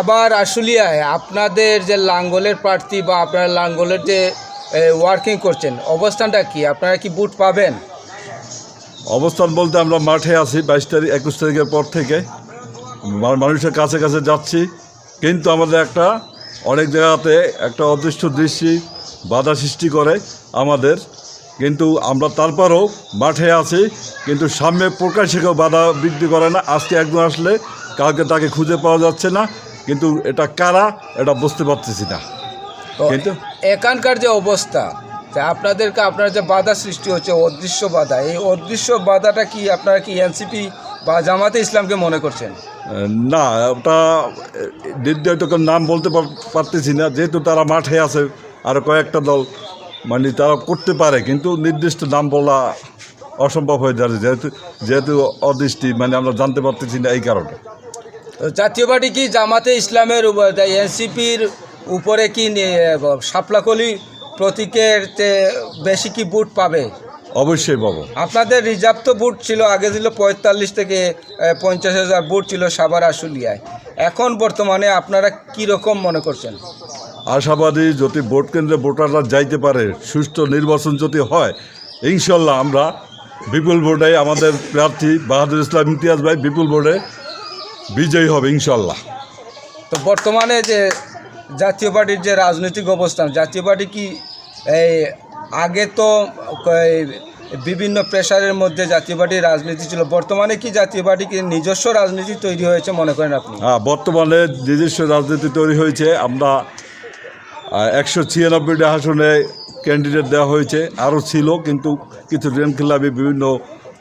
আবার আশুলিয়ায় আপনাদের যে লাঙ্গলের প্রার্থী বা আপনারা লাঙ্গলের যে ওয়ার্কিং করছেন, অবস্থানটা কি? আপনারা কি ভোট পাবেন? অবস্থান বলতে আমরা মাঠে আছি 22 তারিখ 21 তারিখের পর থেকে মানুষের কাছে কাছে যাচ্ছি, কিন্তু আমাদের অনেক জায়গাতে একটা অদৃষ্ট দৃষ্টি বাধা সৃষ্টি করে আমাদের, কিন্তু আমরা তারপরেও মাঠে আছি, কিন্তু সামনে প্রকাশ্যে কেউ বাধা বৃদ্ধি করে না। আজকে একজন আসলে কাউকে তাকে খুঁজে পাওয়া যাচ্ছে না, কিন্তু এটা কারা এটা বুঝতে পারতেছি না। কিন্তু এখানকার যে অবস্থা, যে আপনার যে বাধা সৃষ্টি হচ্ছে, অদৃশ্য বাধা, এই অদৃশ্য বাধাটা কি আপনারা কি এনসিপি বা জামাতে ইসলামকে মনে করছেন? না, ওটা নির্ধারিত নাম বলতে পারতেছি না, যেহেতু তারা মাঠে আছে, আর কয়েকটা দল মানে তারা করতে পারে, কিন্তু নির্দিষ্ট নাম বলা অসম্ভব হয়ে যাচ্ছে, যেহেতু অদৃষ্টি মানে আমরা জানতে পারতেছি না, এই কারণে। জাতীয় পার্টি কি জামাতে ইসলামের এনসিপির উপরে কি শাপলাকলি প্রতীকের বেশি কি ভোট পাবে? অবশ্যই পাবো। আপনাদের রিজার্ভ তো ভোট ছিল, আগে ছিল 45 থেকে 50,000 ভোট ছিল সাভার আশুলিয়ায়। এখন বর্তমানে আপনারা কি রকম মনে করছেন? আশাবাদী, যদি ভোট কেন্দ্রে ভোটাররা যাইতে পারে, সুষ্ঠু নির্বাচন যদি হয়, ইনশাল্লাহ আমরা বিপুল ভোটে আমাদের প্রার্থী বাহাদুর ইসলাম ইমতিয়াজ ভাই বিপুল ভোটে বিজয়ী হবে ইনশাল্লাহ। তো বর্তমানে যে জাতীয় পার্টির যে রাজনৈতিক অবস্থান, জাতীয় পার্টি কি এই আগে তো বিভিন্ন প্রেশারের মধ্যে জাতীয় পার্টির রাজনীতি ছিল, বর্তমানে কি জাতীয় পার্টি কি নিজস্ব রাজনীতি তৈরি হয়েছে মনে করেন আপনি? হ্যাঁ, বর্তমানে নিজস্ব রাজনীতি তৈরি হয়েছে। আমরা 196টা আসনে ক্যান্ডিডেট দেওয়া হয়েছে, আরও ছিল, কিন্তু কিছু রেন খেলাপি বিভিন্ন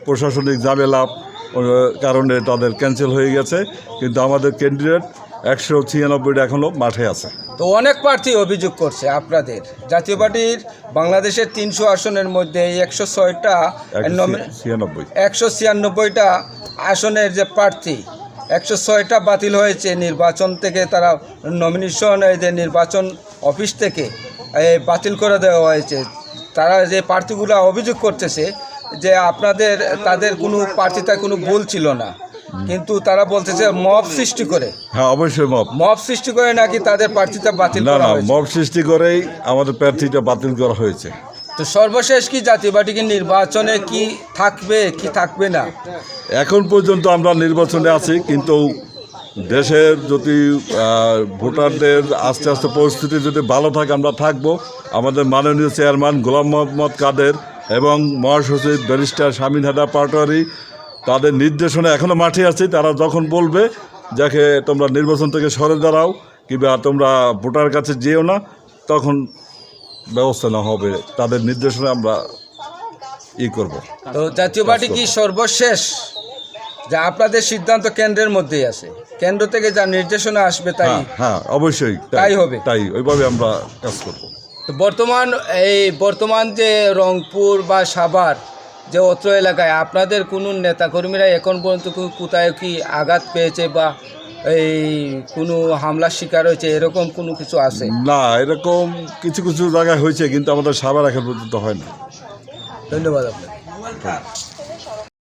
প্রশাসনিক ঝামেলা কারণে তাদের ক্যান্সেল হয়ে গেছে, কিন্তু আমাদের ক্যান্ডিডেট 196টা এখনও মাঠে আছে। তো অনেক প্রার্থী অভিযোগ করছে আপনাদের জাতীয় পার্টির বাংলাদেশের 300 আসনের মধ্যে 196টা আসনের যে প্রার্থী 106টা বাতিল হয়েছে নির্বাচন থেকে, তারা নমিনেশন যে নির্বাচন অফিস থেকে বাতিল করে দেওয়া হয়েছে। তারা যে প্রার্থীগুলো অভিযোগ করতেছে যে তাদের কোনো প্রার্থীতে কোনো ভুল ছিল না, কিন্তু তারা বলতেছে মব সৃষ্টি করে। হ্যাঁ, অবশ্যই মব সৃষ্টি করে নাকি তাদের প্রার্থীটা বাতিল করা হয়েছে। মব সৃষ্টি করেই আমাদের প্রার্থীটা বাতিল করা হয়েছে। তো সর্বশেষ কি জাতীয় পার্টি কি নির্বাচনে কি থাকবে না? এখন পর্যন্ত আমরা নির্বাচনে আছি, কিন্তু দেশের যদি ভোটারদের আস্তে আস্তে পরিস্থিতি যদি ভালো থাকে আমরা থাকবো। আমাদের মাননীয় চেয়ারম্যান গোলাম মোহাম্মদ কাদের এবং মহাসচিব ব্যারিস্টার শামীম হায়দার পাটোয়ারি, তাদের নির্দেশনা এখনও মাঠে আছে। তারা যখন বলবে যাকে তোমরা নির্বাচন থেকে সরে দাঁড়াও কিংবা তোমরা ভোটার কাছে যেও না, তখন ব্যবস্থা না হবে, তাদের নির্দেশনা আমরা করব। তো জাতীয় পার্টি কি সর্বশেষ যা আপনাদের সিদ্ধান্ত কেন্দ্রের মধ্যেই আছে, কেন্দ্র থেকে যা নির্দেশনা আসবে তাই? হ্যাঁ, অবশ্যই তাই হবে, তাই ওইভাবে আমরা কাজ করব। তো বর্তমান যে রংপুর বা সাভার যে অত্র এলাকায় আপনাদের কোনো নেতাকর্মীরা এখন পর্যন্ত কোথায় কি আঘাত পেয়েছে বা কোনো হামলার শিকার হয়েছে, এরকম কোনো কিছু আছে? না, এরকম কিছু কিছু জায়গায় হয়েছে, কিন্তু আমাদের সাভার এখন পর্যন্ত হয় না। ধন্যবাদ আপনাকে।